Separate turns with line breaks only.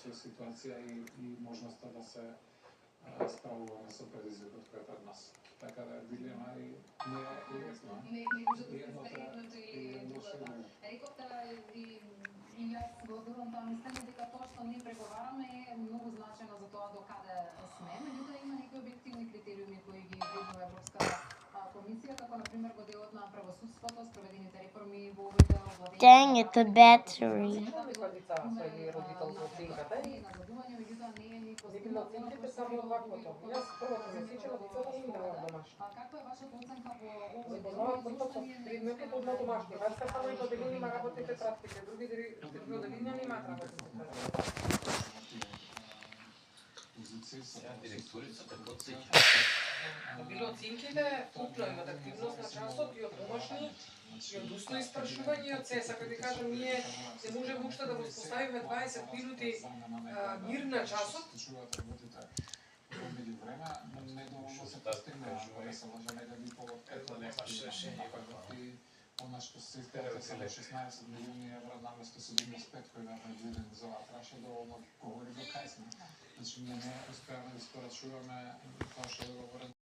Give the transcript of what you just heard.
со ситуација и можноста да се справуваме со предизвикот кој е пред нас. Така да дилема и не е лесно.
Не може да се спре едното или другото. Рековте и јас го одборувам тоа мислење дека тоа што ние преговараме е многу значено за тоа до каде сме, меѓутоа има некои објективни критериуми кои ги вреднува Европската комисија, како на пример во делот на правосудството, спроведените реформи во овој дел.
Dang it, the battery.
Каква е вашата оценка по овој дел?
Предметот од домашни, вајска само и доделени има работни тетрадки, други доделени немаат работни тетрадки.
Директорицата подсеќа.
Било оценките, вклучно од активност на часот и од домашни, и од устно испрашување, и од се, сакам да кажам, ние не можеме уште да го поставиме 20 минути мир на часот.
Меѓу време, недоволно се постигнува, да се лаже не да би по-ето и она што се истерате само 16 милиони евра наместо 75 кои беа предвидени за оваа транша доволно говори до кај сме. Значи, ние не успеаваме да спорачуваме тоа што е договорено.